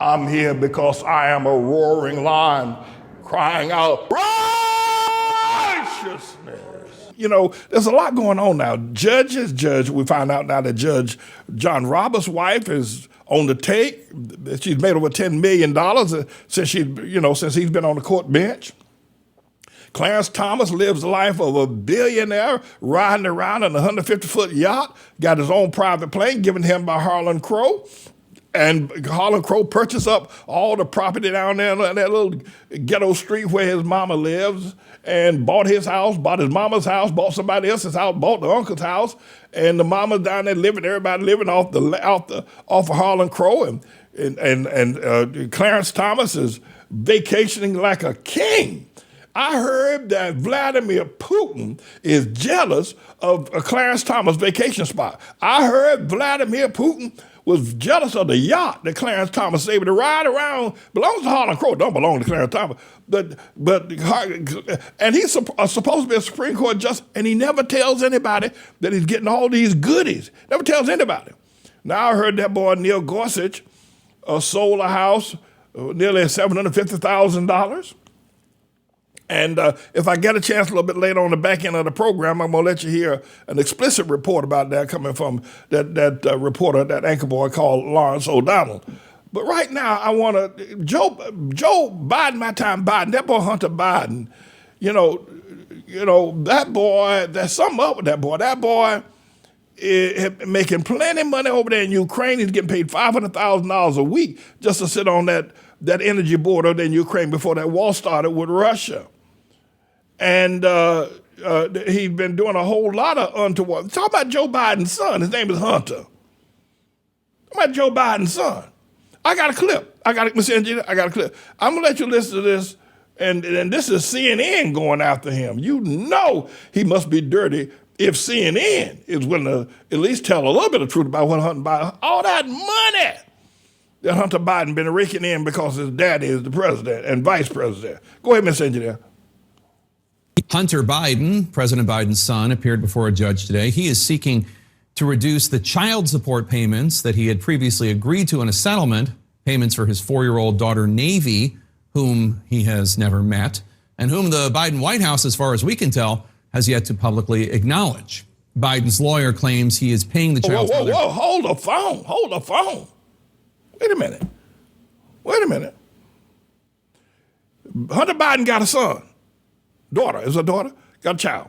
I'm here because I am a roaring lion crying out righteousness. You know, there's a lot going on now. We find out now that Judge John Roberts' wife is on the take. She's made over $10 million since he's been on the court bench. Clarence Thomas lives the life of a billionaire, riding around in a 150-foot yacht, got his own private plane given him by Harlan Crow. And Harlan Crow purchased up all the property down there in that little ghetto street where his mama lives, and bought his house, bought his mama's house, bought somebody else's house, bought the uncle's house, and the mama's down there living, everybody living off of Harlan Crow, and Clarence Thomas is vacationing like a king. I heard that Vladimir Putin is jealous of Clarence Thomas' vacation spot. I heard Vladimir Putin was jealous of the yacht that Clarence Thomas was able to ride around. Belongs to Harlan Crow, don't belong to Clarence Thomas. And he's supposed to be a Supreme Court justice, and he never tells anybody that he's getting all these goodies. Never tells anybody. Now I heard that boy Neil Gorsuch sold a house nearly $750,000. And if I get a chance a little bit later on the back end of the program, I'm going to let you hear an explicit report about that coming from that reporter, that anchor boy called Lawrence O'Donnell. But right now, I want to, Joe Biden, that boy Hunter Biden, you know, that boy, there's something up with that boy. That boy is making plenty of money over there in Ukraine. He's getting paid $500,000 a week just to sit on that energy board over there in Ukraine before that war started with Russia. And he's been doing a whole lot of untoward. Talk about Joe Biden's son. His name is Hunter. Talk about Joe Biden's son. I got a clip. Mr. Engineer, I got a clip. I'm going to let you listen to this. And this is CNN going after him. You know he must be dirty if CNN is willing to at least tell a little bit of truth about what Hunter Biden, all that money that Hunter Biden been raking in because his daddy is the president and vice president. Go ahead, Mr. Engineer. Hunter Biden, President Biden's son, appeared before a judge today. He is seeking to reduce the child support payments that he had previously agreed to in a settlement, payments for his 4-year-old daughter, Navy, whom he has never met, and whom the Biden White House, as far as we can tell, has yet to publicly acknowledge. Biden's lawyer claims he is paying the child's mother. Whoa, hold the phone. Wait a minute. Hunter Biden got a son. Daughter, is a daughter, got a child.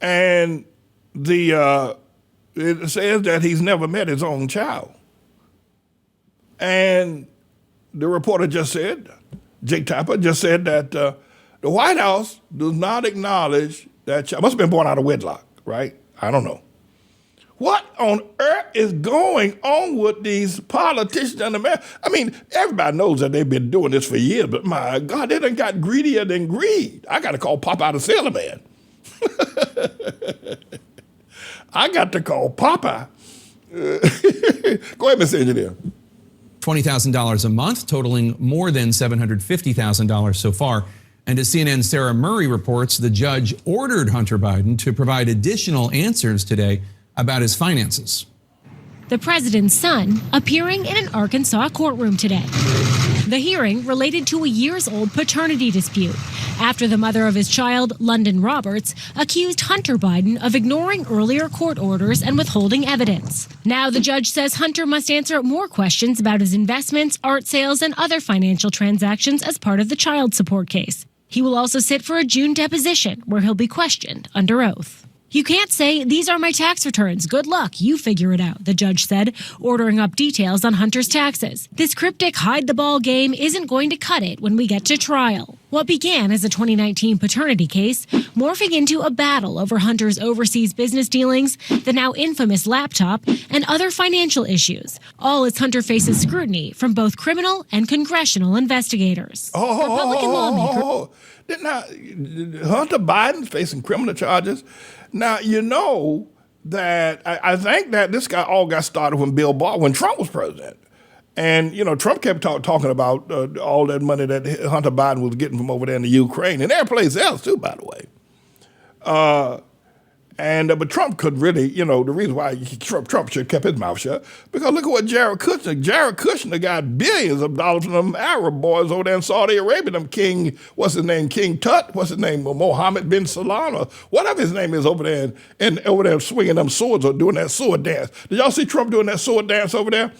And it says that he's never met his own child. And the reporter just said, Jake Tapper just said that the White House does not acknowledge that child. Must have been born out of wedlock, right? I don't know. What on earth is going on with these politicians in America? I mean, everybody knows that they've been doing this for years, but my God, they done got greedier than greed. I got to call Popeye the Sailor Man. I got to call Popeye. Go ahead, Mr. Engineer. $20,000 a month, totaling more than $750,000 so far. And as CNN's Sarah Murray reports, the judge ordered Hunter Biden to provide additional answers today about his finances. The president's son appearing in an Arkansas courtroom today. The hearing related to a years-old paternity dispute after the mother of his child, London Roberts, accused Hunter Biden of ignoring earlier court orders and withholding evidence. Now the judge says Hunter must answer more questions about his investments, art sales, and other financial transactions as part of the child support case. He will also sit for a June deposition where he'll be questioned under oath. You can't say, "These are my tax returns. Good luck. You figure it out," the judge said, ordering up details on Hunter's taxes. This cryptic hide-the-ball game isn't going to cut it when we get to trial. What began as a 2019 paternity case, morphing into a battle over Hunter's overseas business dealings, the now infamous laptop, and other financial issues, all as Hunter faces scrutiny from both criminal and congressional investigators. Republican lawmaker. Now, Hunter Biden's facing criminal charges. Now, you know that I think that this guy all got started when Trump was president. And, you know, Trump kept talking about all that money that Hunter Biden was getting from over there in the Ukraine and every place else, too, by the way. But Trump could really, the reason why Trump should have kept his mouth shut, because look at what Jared Kushner got billions of dollars from them Arab boys over there in Saudi Arabia, them King Tut, Mohammed bin Salman, or whatever his name is over there, and over there swinging them swords or doing that sword dance. Did y'all see Trump doing that sword dance over there?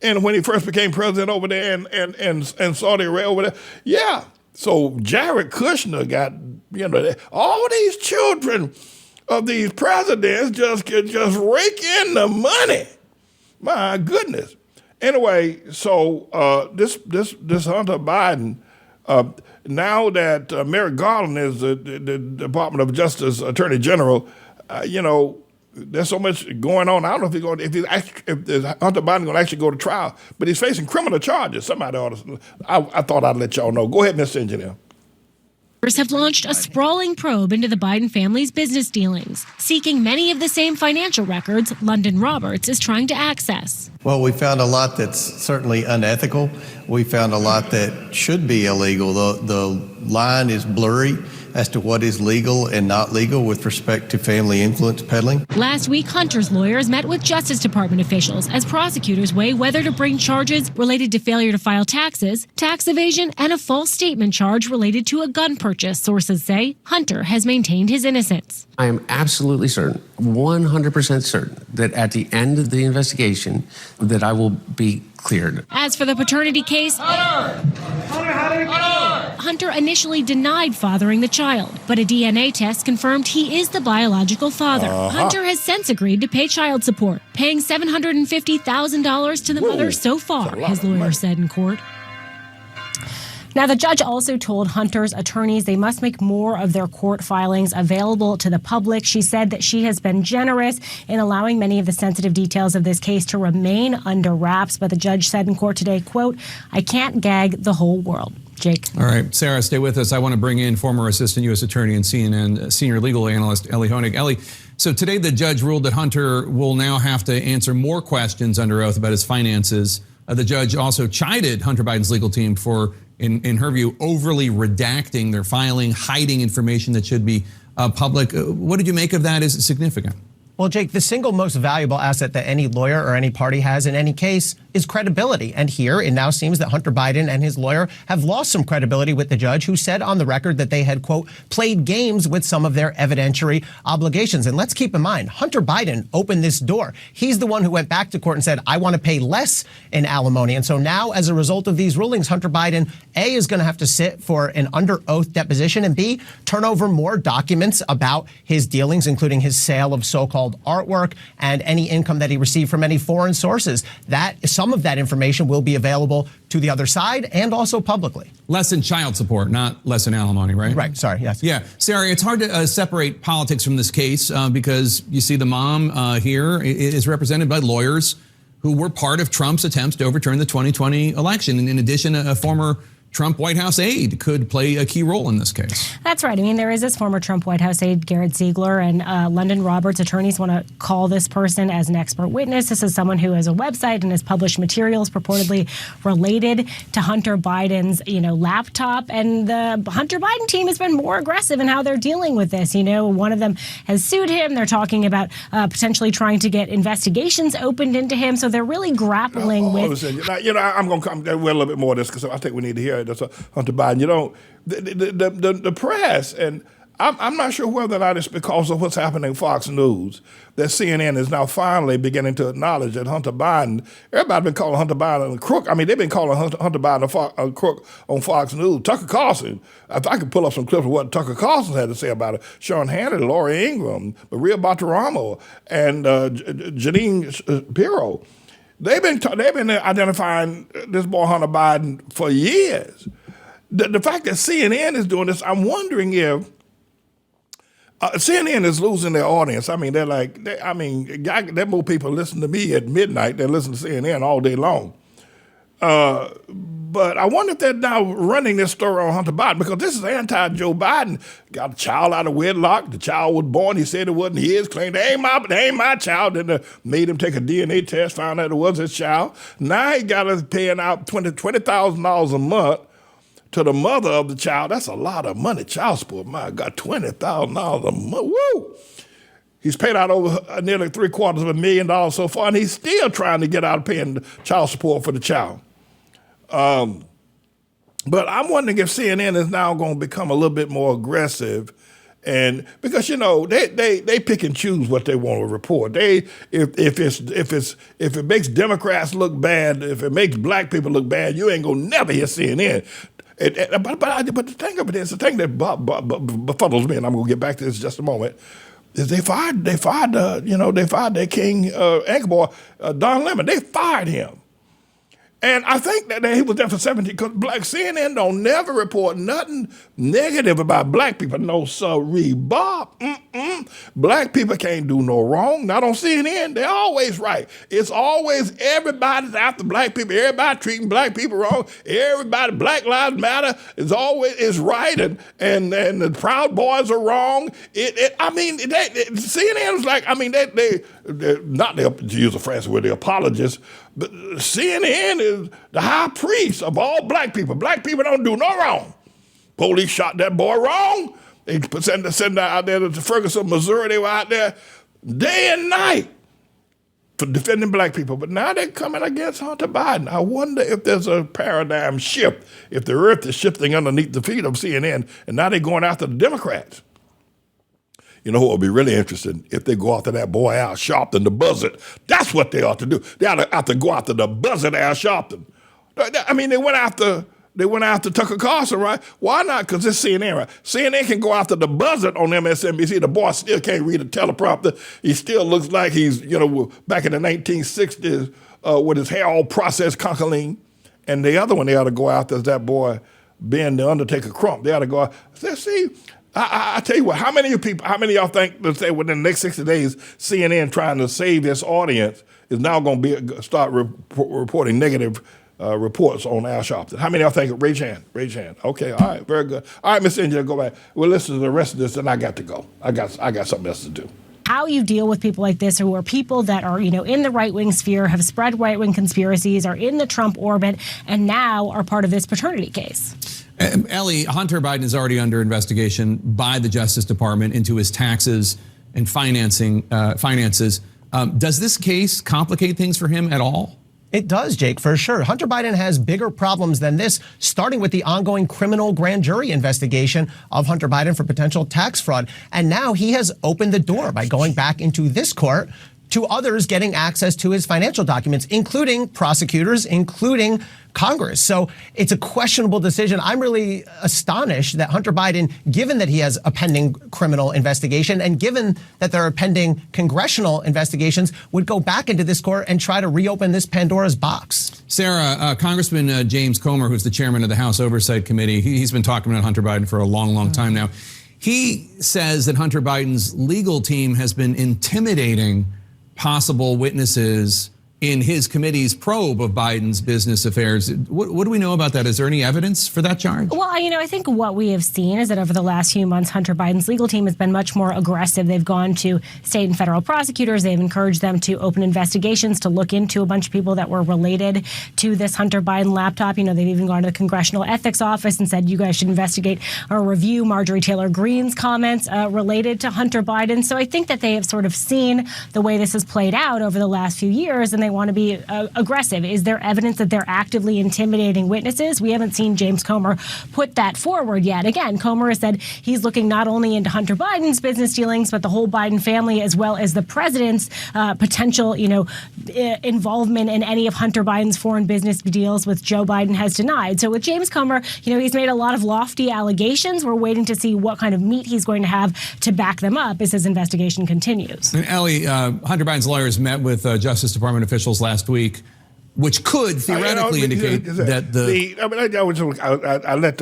And when he first became president over there in Saudi Arabia over there? Yeah. So Jared Kushner got, all these children of these presidents just rake in the money. My goodness. Anyway, so this Hunter Biden, now that Merrick Garland is the Department of Justice Attorney General, there's so much going on. I don't know if Hunter Biden going to actually go to trial, but he's facing criminal charges. Somebody ought to. I thought I'd let y'all know. Go ahead, Mr. Engineer. Have launched a sprawling probe into the Biden family's business dealings, seeking many of the same financial records London Roberts is trying to access. Well, we found a lot that's certainly unethical. We found a lot that should be illegal. The line is blurry as to what is legal and not legal with respect to family influence peddling. Last week, Hunter's lawyers met with Justice Department officials as prosecutors weigh whether to bring charges related to failure to file taxes, tax evasion, and a false statement charge related to a gun purchase. Sources say Hunter has maintained his innocence. I am absolutely certain, 100% certain, that at the end of the investigation, that I will be cleared. As for the paternity case, Hunter initially denied fathering the child, but a DNA test confirmed he is the biological father. Hunter has since agreed to pay child support, paying $750,000 to the mother so far, his lawyer said in court. Now, the judge also told Hunter's attorneys they must make more of their court filings available to the public. She said that she has been generous in allowing many of the sensitive details of this case to remain under wraps. But the judge said in court today, quote, "I can't gag the whole world." Jake. All right, Sarah, stay with us. I want to bring in former Assistant U.S. Attorney and CNN Senior Legal Analyst Ellie Honig. Ellie, so today the judge ruled that Hunter will now have to answer more questions under oath about his finances. The judge also chided Hunter Biden's legal team for, in her view, overly redacting their filing, hiding information that should be public. What did you make of that? Is it significant? Well, Jake, the single most valuable asset that any lawyer or any party has in any case is credibility. And here it now seems that Hunter Biden and his lawyer have lost some credibility with the judge, who said on the record that they had, quote, played games with some of their evidentiary obligations. And let's keep in mind, Hunter Biden opened this door. He's the one who went back to court and said, I want to pay less in alimony. And so now, as a result of these rulings, Hunter Biden, A, is going to have to sit for an under oath deposition, and B, turn over more documents about his dealings, including his sale of so-called artwork and any income that he received from any foreign sources. Some of that information will be available to the other side and also publicly. Less in child support, not less in alimony, right? Right, sorry, yes. Yeah, Sarah, it's hard to separate politics from this case because you see the mom here is represented by lawyers who were part of Trump's attempts to overturn the 2020 election. And in addition, a former Trump White House aide could play a key role in this case. That's right. I mean, there is this former Trump White House aide, Garrett Ziegler, and London Roberts attorneys want to call this person as an expert witness. This is someone who has a website and has published materials purportedly related to Hunter Biden's, laptop. And the Hunter Biden team has been more aggressive in how they're dealing with this. One of them has sued him. They're talking about potentially trying to get investigations opened into him. So they're really grappling with. I'm going to come with a little bit more of this because I think we need to hear it. That's Hunter Biden. The press, and I'm not sure whether or not it's because of what's happening in Fox News that CNN is now finally beginning to acknowledge that Hunter Biden, everybody's been calling Hunter Biden a crook. I mean, they've been calling Hunter Biden a crook on Fox News. Tucker Carlson, if I could pull up some clips of what Tucker Carlson had to say about it, Sean Hannity, Lori Ingram, Maria Bartiromo, and Janine Pirro. They've been identifying this boy Hunter Biden for years. The fact that CNN is doing this, I'm wondering if CNN is losing their audience. I mean, there more people listen to me at midnight than listen to CNN all day long. But I wonder if they're now running this story on Hunter Biden because this is anti-Joe Biden. Got a child out of wedlock. The child was born. He said it wasn't his. Claimed it ain't my child. Then made him take a DNA test. Found out it was his child. Now he got us paying out $20,000 a month to the mother of the child. That's a lot of money. Child support. My God, $20,000 a month. Woo! He's paid out over nearly $750,000 so far, and he's still trying to get out of paying child support for the child. But I'm wondering if CNN is now going to become a little bit more aggressive, and because they pick and choose what they want to report. If it makes Democrats look bad, if it makes black people look bad, you ain't gonna never hear CNN. But the thing of it is, the thing that befuddles me, and I'm gonna get back to this in just a moment, is they fired their king anchor boy, Don Lemon. They fired him. And I think that he was there for 17, because black CNN don't never report nothing negative about black people. No, sorry, Bob. Black people can't do no wrong. Not on CNN. They're always right. It's always everybody's after black people. Everybody treating black people wrong. Everybody, Black Lives Matter is right, and the Proud Boys are wrong. CNN is like, they're not to use a phrase where they're apologists, but CNN is the high priest of all black people. Black people don't do no wrong. Police shot that boy wrong. They sent out there to Ferguson, Missouri. They were out there day and night for defending black people. But now they're coming against Hunter Biden. I wonder if there's a paradigm shift, if the earth is shifting underneath the feet of CNN, and now they're going after the Democrats. You know what would be really interesting? If they go after that boy Al Sharpton, the buzzard. That's what they ought to do. They ought to have to go after the buzzard Al Sharpton. I mean, they went after Tucker Carlson, right? Why not? Because it's CNN, right? CNN can go after the buzzard on MSNBC. The boy still can't read a teleprompter. He still looks like he's, back in the 1960s with his hair all processed concholine. And the other one they ought to go after is that boy Ben the Undertaker Crump. They ought to go after. See, I tell you what, how many of y'all think, let's say within the next 60 days, CNN trying to save its audience is now going to start reporting negative reports on Al Sharpton? How many of y'all think? Raise hand. Okay, all right, very good. All right, Mr. Engineer, go back. We'll listen to the rest of this, and I got to go. I got something else to do. How you deal with people like this, who are people that are, in the right-wing sphere, have spread right-wing conspiracies, are in the Trump orbit, and now are part of this paternity case. Ellie, Hunter Biden is already under investigation by the Justice Department into his taxes and finances. Does this case complicate things for him at all? It does, Jake, for sure. Hunter Biden has bigger problems than this, starting with the ongoing criminal grand jury investigation of Hunter Biden for potential tax fraud. And now he has opened the door by going back into this court to others getting access to his financial documents, including prosecutors, including Congress. So it's a questionable decision. I'm really astonished that Hunter Biden, given that he has a pending criminal investigation and given that there are pending congressional investigations, would go back into this court and try to reopen this Pandora's box. Sarah, Congressman James Comer, who's the chairman of the House Oversight Committee, he's been talking about Hunter Biden for a long time now. He says that Hunter Biden's legal team has been intimidating possible witnesses in his committee's probe of Biden's business affairs. What do we know about that? Is there any evidence for that charge? Well, I think what we have seen is that over the last few months, Hunter Biden's legal team has been much more aggressive. They've gone to state and federal prosecutors. They've encouraged them to open investigations to look into a bunch of people that were related to this Hunter Biden laptop. They've even gone to the Congressional Ethics Office and said, you guys should investigate or review Marjorie Taylor Greene's comments related to Hunter Biden. So I think that they have sort of seen the way this has played out over the last few years, and they want to be aggressive. Is there evidence that they're actively intimidating witnesses? We haven't seen James Comer put that forward yet. Again, Comer has said he's looking not only into Hunter Biden's business dealings, but the whole Biden family, as well as the president's potential, involvement in any of Hunter Biden's foreign business deals, which Joe Biden has denied. So with James Comer, he's made a lot of lofty allegations. We're waiting to see what kind of meat he's going to have to back them up as his investigation continues. And Ellie, Hunter Biden's lawyers met with Justice Department officials last week, which could theoretically indicate that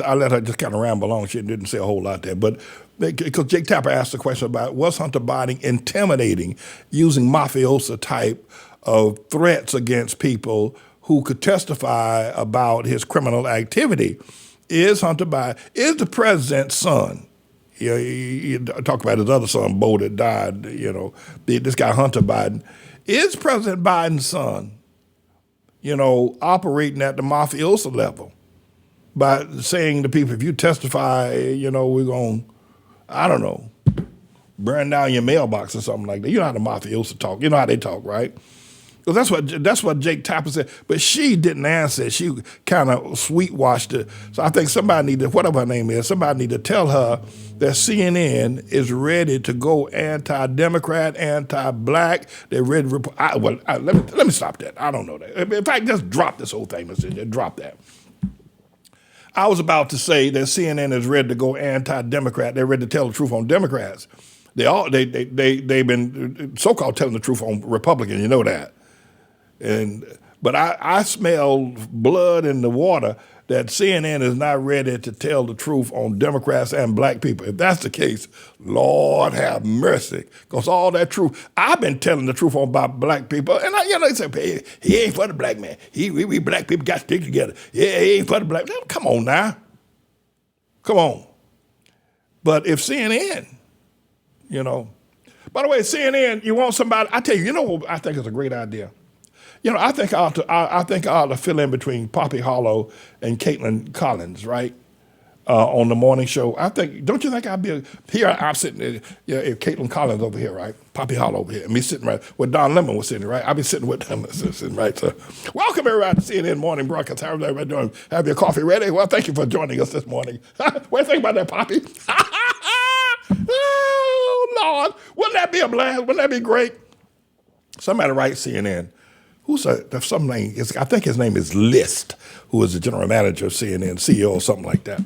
I let her just kind of ramble on. She didn't say a whole lot there, but because Jake Tapper asked the question about was Hunter Biden intimidating, using mafioso type of threats against people who could testify about his criminal activity. Is Hunter Biden the president's son? You talk about his other son, Bo, that died. This guy Hunter Biden. Is President Biden's son, operating at the mafioso level by saying to people, if you testify, we're going, burn down your mailbox or something like that. You know how the mafiosi talk. You know how they talk, right? Well, that's what Jake Tapper said. But she didn't answer. She kind of sweet-washed it. So I think somebody need to, whatever her name is, somebody need to tell her that CNN is ready to go anti-Democrat, anti-black. They're ready to, let me stop that. I don't know that. In fact, just drop this whole thing. Just drop that. I was about to say that CNN is ready to go anti-Democrat. They're ready to tell the truth on Democrats. They've been so-called telling the truth on Republicans. You know that. But I smell blood in the water that CNN is not ready to tell the truth on Democrats and black people. If that's the case, Lord have mercy. Because all that truth, I've been telling the truth about black people. And they say, hey, he ain't for the black man. We black people got to stick together. Yeah, he ain't for the black man. Come on now. Come on. But if CNN, by the way, CNN, you want somebody, I tell you, what I think is a great idea. I think I ought to fill in between Poppy Hollow and Caitlin Collins, right? On the morning show. Don't you think I'd be here? I'm sitting there, if Caitlin Collins over here, right? Poppy Hollow over here, and me sitting right where Don Lemon was sitting, right? I'll be sitting with them, sitting right. So, welcome everybody to CNN Morning Broadcast. How's everybody doing? Have your coffee ready? Well, thank you for joining us this morning. What do you think about that, Poppy? Oh Lord, wouldn't that be a blast? Wouldn't that be great? Somebody write CNN. I think his name is List, who is the general manager of CNN, CEO or something like that,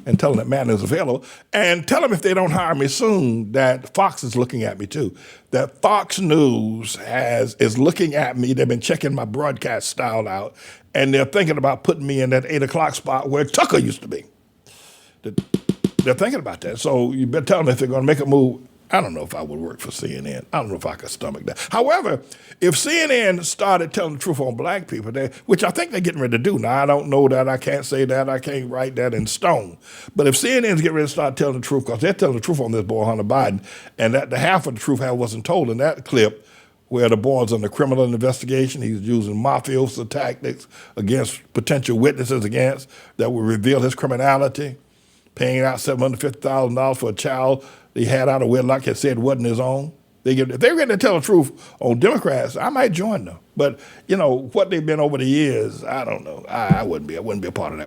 and tell him that man is available. And tell him if they don't hire me soon that Fox is looking at me too. That Fox News is looking at me. They've been checking my broadcast style out, and they're thinking about putting me in that 8 o'clock spot where Tucker used to be. They're thinking about that. So you better tell them if they're going to make a move. I don't know if I would work for CNN. I don't know if I could stomach that. However, if CNN started telling the truth on black people, which I think they're getting ready to do. Now, I don't know that. I can't say that. I can't write that in stone. But if CNN's getting ready to start telling the truth, because they're telling the truth on this boy, Hunter Biden, and that the half of the truth wasn't told in that clip where the boy's under criminal investigation. He's using mafioso tactics against potential witnesses that would reveal his criminality, paying out $750,000 for a child they had out of wedlock and said wasn't his own. If they're going to tell the truth on Democrats, I might join them. But, what they've been over the years, I don't know. I wouldn't be a part of that.